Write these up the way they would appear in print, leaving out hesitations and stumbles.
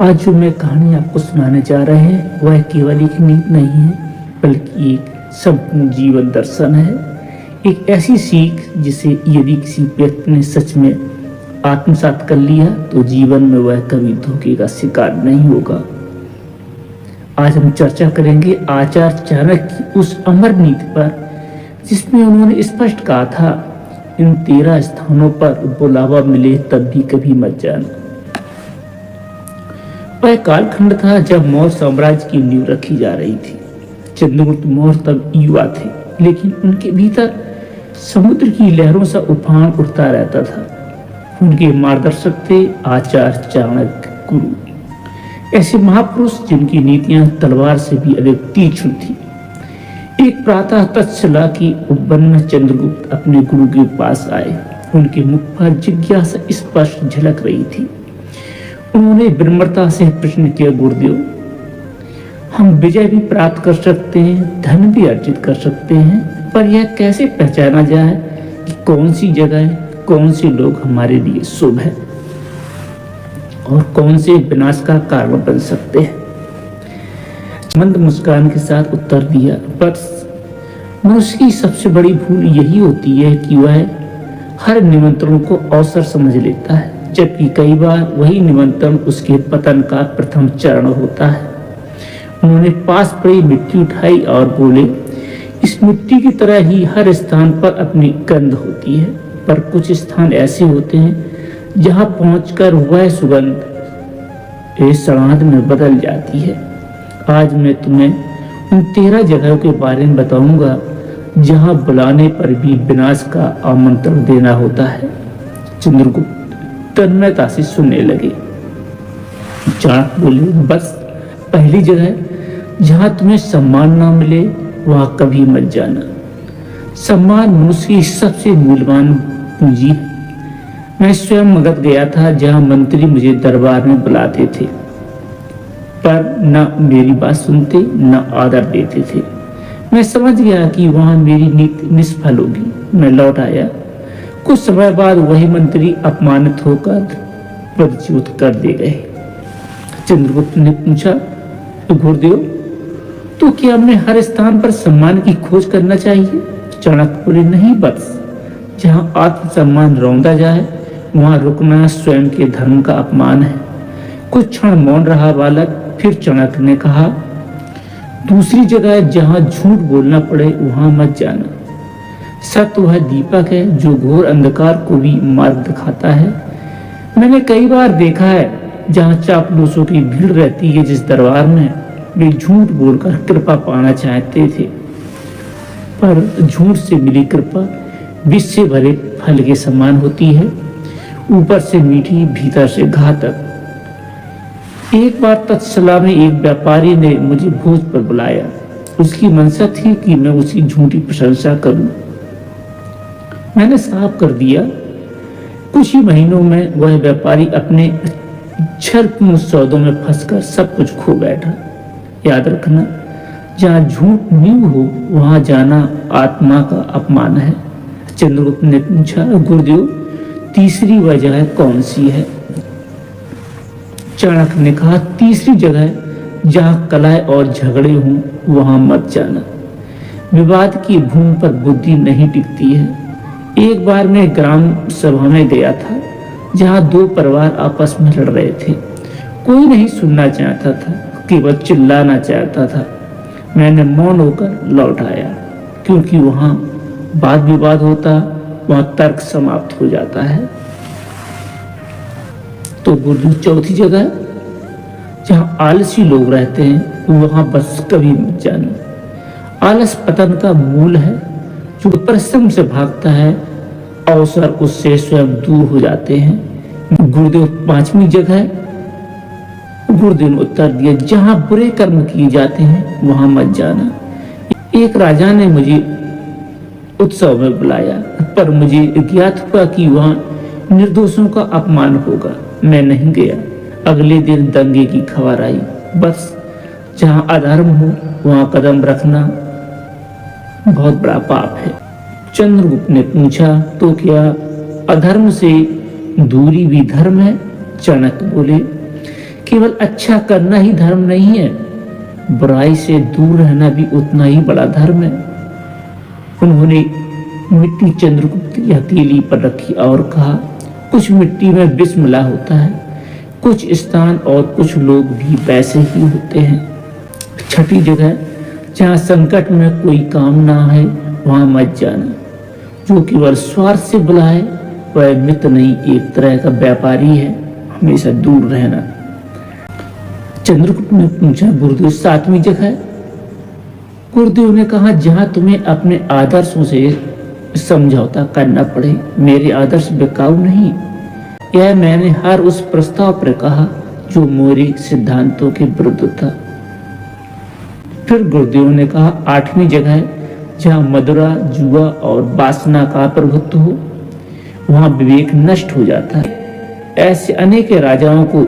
आज जो मैं कहानी आपको सुनाने जा रहे हैं वह केवल एक नीति नहीं है, बल्कि एक संपूर्ण जीवन दर्शन है। एक ऐसी सीख जिसे यदि किसी व्यक्ति ने सच में आत्मसात कर लिया तो जीवन में वह कभी धोखे का शिकार नहीं होगा। आज हम चर्चा करेंगे आचार्य चाणक्य की उस अमर नीति पर जिसमें उन्होंने स्पष्ट कहा था, इन 13 स्थानों पर बुलावा मिले तब भी कभी मत जाना। वह कालखंड था जब मौर्य साम्राज्य की नींव रखी जा रही थी। चंद्रगुप्त मौर्य तब युवा थे, लेकिन उनके भीतर समुद्र की लहरों सा उफान उठता रहता था। उनके मार्गदर्शक थे आचार्य चाणक्य गुरु, ऐसे महापुरुष जिनकी नीतियां तलवार से भी अधिक तीक्ष्ण थी। एक प्रातः तत्सला की उपन्न चंद्रगुप्त अपने गुरु के पास आए। उनके मुख पर जिज्ञासा स्पष्ट झलक रही थी। उन्होंने विनम्रता से प्रश्न किया, गुरुदेव, हम विजय भी प्राप्त कर सकते हैं, धन भी अर्जित कर सकते हैं, पर यह कैसे पहचाना जाए कि कौन सी जगह, कौन से लोग हमारे लिए शुभ है और कौन से विनाश का कारण बन सकते हैं। मंद मुस्कान के साथ उत्तर दिया, बस मनुष्य की सबसे बड़ी भूल यही होती है कि वह हर निमंत्रण को अवसर समझ लेता है, जबकि कई बार वही निमंत्रण उसके पतन का प्रथम चरण होता है। उन्होंने पास पड़ी मिट्टी उठाई और बोले, इस मिट्टी की तरह ही हर स्थान पर अपनी गंध होती है, पर कुछ स्थान ऐसे होते हैं जहां पहुंचकर वह सुगंध इस सड़ांध में बदल जाती है। आज मैं तुम्हें उन 13 जगहों के बारे में बताऊंगा जहां बुलाने पर भी विनाश का आमंत्रण देना होता है। चंद्रगुप्त तन्मयता से सुनने लगे। चाणक्य बोले, बस पहली जगह जहां तुम्हें सम्मान ना मिले वहां कभी मत जाना। सम्मान मनुष्य की सबसे मूल्यवान पूंजी है। मैं स्वयं मगध गया था जहां मंत्री मुझे दरबार में बुलाते थे, पर न मेरी बात सुनते न आदर देते थे। मैं समझ गया कि वहां मेरी नीति निष्फल होगी। मैं लौट आया। कुछ समय बाद वही मंत्री अपमानित होकर पदच्युत कर दिए गए। चंद्रगुप्त ने पूछा, गुरुदेव, तो क्या हमें हर स्थान पर सम्मान की खोज करना चाहिए? चाणक्य बोले, नहीं, बस जहां आत्मसम्मान रौंदा जाए वहां रुकना स्वयं के धर्म का अपमान है। कुछ क्षण मौन रहा बालक, फिर चाणक्य ने कहा, दूसरी जगह जहां झूठ बोलना पड़े वहां मत जाना। सत्य वह दीपक है जो घोर अंधकार को भी मार्ग दिखाता है। मैंने कई बार देखा है जहां चापलूसों की भीड़ रहती है, जिस दरबार में वे झूठ बोलकर कृपा पाना चाहते थे, पर झूठ से मिली कृपा विष से भरे फल के समान होती है, ऊपर से मीठी भीतर से घातक। एक बार तत्सला में एक व्यापारी ने मुझे भोज पर बुलाया। उसकी मंशा थी कि मैं उसकी झूठी प्रशंसा करूं। मैंने साफ कर दिया। कुछ ही महीनों में वह व्यापारी अपने छलपूर्ण सौदों में फंसकर सब कुछ खो बैठा। याद रखना, जहां झूठ नींव हो वहां जाना आत्मा का अपमान है। चंद्रगुप्त ने पूछा, गुरुदेव, तीसरी वजह कौन सी है? चाणक्य ने कहा, तीसरी जगह जहां कलह और झगड़े हों वहां मत जाना। विवाद की भूमि पर बुद्धि नहीं टिकती है। एक बार मैं ग्राम सभा में गया था जहां 2 परिवार आपस में लड़ रहे थे। कोई नहीं सुनना चाहता था, केवल चिल्लाना चाहता था। मैंने मौन होकर लौट आया, क्योंकि वहां वाद विवाद होता, वहां तर्क समाप्त हो जाता है। तो गुरु, चौथी जगह जहां आलसी लोग रहते हैं वहां बस कभी मत जाना। आलस पतन का मूल है। जो परिश्रम से भागता है अवसर उससे स्वयं दूर हो जाते हैं। गुरुदेव, 5वीं जगह, गुरुदेव ने उत्तर दिया, जहां बुरे कर्म किए जाते हैं वहां मत जाना। एक राजा ने मुझे उत्सव में बुलाया, पर मुझे ज्ञात हुआ कि वहां निर्दोषों का अपमान होगा। मैं नहीं गया। अगले दिन दंगे की खबर आई। बस जहां अधर्म हो वहां कदम रखना बहुत बड़ा पाप है। चंद्रगुप्त ने पूछा, तो क्या अधर्म से दूरी भी धर्म है? चाणक्य बोले, केवल अच्छा करना ही धर्म नहीं है, बुराई से दूर रहना भी उतना ही बड़ा धर्म है। उन्होंने मिट्टी चंद्रगुप्त की हथेली पर रखी और कहा, कुछ मिट्टी में विष मिला होता है, कुछ स्थान और कुछ लोग भी वैसे ही होते हैं। छठी जगह, जहाँ संकट में कोई काम ना है वहां मत जाना। जो केवल स्वार्थ से बुलाए वह मित्र नहीं, एक तरह का व्यापारी है, हमेशा दूर रहना। चंद्रगुप्त ने पूछा, गुरुदेव 7वीं जगह? गुरुदेव ने कहा, जहां तुम्हें अपने आदर्शों से समझौता करना पड़े। मेरे आदर्श बेकाऊ नहीं, यह मैंने हर उस प्रस्ताव पर कहा जो मेरे सिद्धांतों के विरुद्ध था। फिर गुरुदेव ने कहा, 8वीं जगह, जहां मदिरा, जुआ और वासना का प्रभुत्व हो वहां विवेक नष्ट हो जाता है। ऐसे अनेक राजाओं को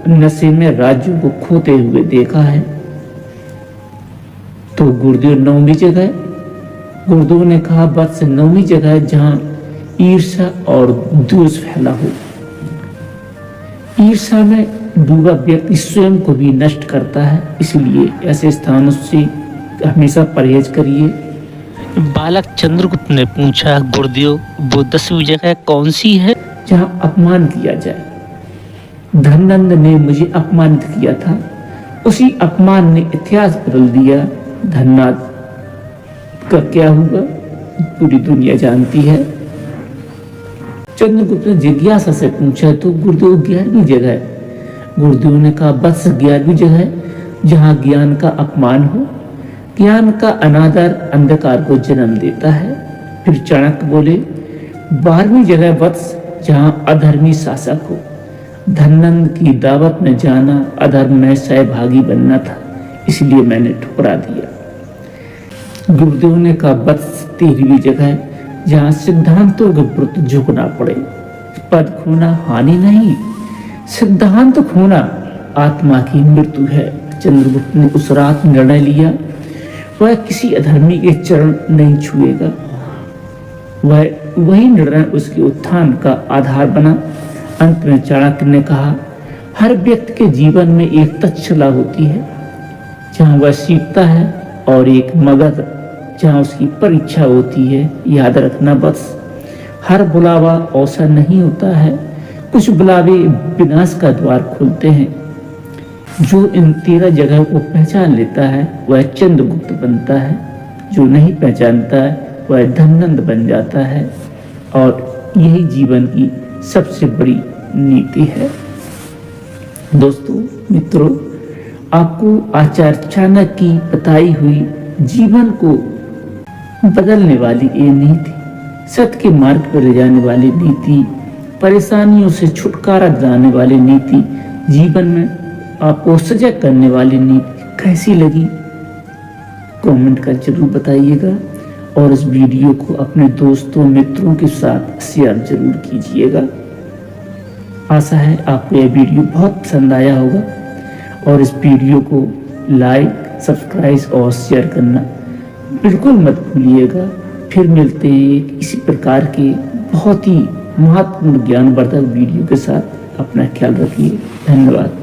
नशे में राज्यों को खोते हुए देखा है। तो गुरुदेव 9वीं जगह? गुरुदेव ने कहा, बस 9वीं जगह, जहां ईर्ष्या और द्वेष फैला हो। ईर्ष्या में डूबा व्यक्ति स्वयं को भी नष्ट करता है, इसलिए ऐसे स्थानों से हमेशा परहेज करिए। बालक चंद्रगुप्त ने पूछा, गुरुदेव वो 10वीं जगह कौन सी है? जहां अपमान किया जाए। धननंद ने मुझे अपमानित किया था, उसी अपमान ने इतिहास बदल दिया। धननाद का क्या हुआ पूरी दुनिया जानती है। चंद्रगुप्त ने जिज्ञासा से पूछा, तो गुरुदेव 11वीं जगह? गुरुदेव ने कहा, बस 11वीं जगह, जहां ज्ञान का अपमान हो। ज्ञान का अनादर अंधकार को जन्म देता है। फिर चाणक्य बोले, 12वीं जगह वत्स, जहां अधर्मी शासक हो। धननंद की दावत में जाना अधर्म में सहभागी बनना था, इसलिए मैंने ठुकरा दिया। गुरुदेव ने कहा, बस 13वीं जगह, जहां सिद्धांतों के विरुद्ध झुकना पड़े। पद खोना हानि नहीं, सिद्धांत खोना आत्मा की मृत्यु है। चंद्रगुप्त ने उस रात निर्णय लिया, वह किसी अधर्मी के चरण नहीं छुएगा। वही निर्णय उसके उत्थान का आधार बना। अंत में चाणक्य ने कहा, हर व्यक्ति के जीवन में एक तक्षशिला होती है जहां वह सीखता है, और एक मगध जहां उसकी परीक्षा होती है। याद रखना, बस हर बुलावा अवसर नहीं होता है, कुछ बुलावे विनाश का द्वार खोलते हैं। जो इन 13 जगह को पहचान लेता है वह चंद्रगुप्त बनता है, जो नहीं पहचानता है वह धननंद बन जाता है। और यही जीवन की सबसे बड़ी नीति है। दोस्तों, मित्रों, आपको आचार्य चाणक्य की बताई हुई जीवन को बदलने वाली ये नीति, सत्य के मार्ग पर ले जाने वाली नीति, परेशानियों से छुटकारा दिलाने वाली नीति, जीवन में आपको सजग करने वाली नीति कैसी लगी कमेंट कर जरूर बताइएगा। और इस वीडियो को अपने दोस्तों मित्रों के साथ शेयर जरूर कीजिएगा। आशा है आपको यह वीडियो बहुत पसंद आया होगा, और इस वीडियो को लाइक, सब्सक्राइब और शेयर करना बिल्कुल मत भूलिएगा। फिर मिलते हैं इसी प्रकार के बहुत ही महत्वपूर्ण ज्ञानवर्धक वीडियो के साथ। अपना ख्याल रखिए। धन्यवाद।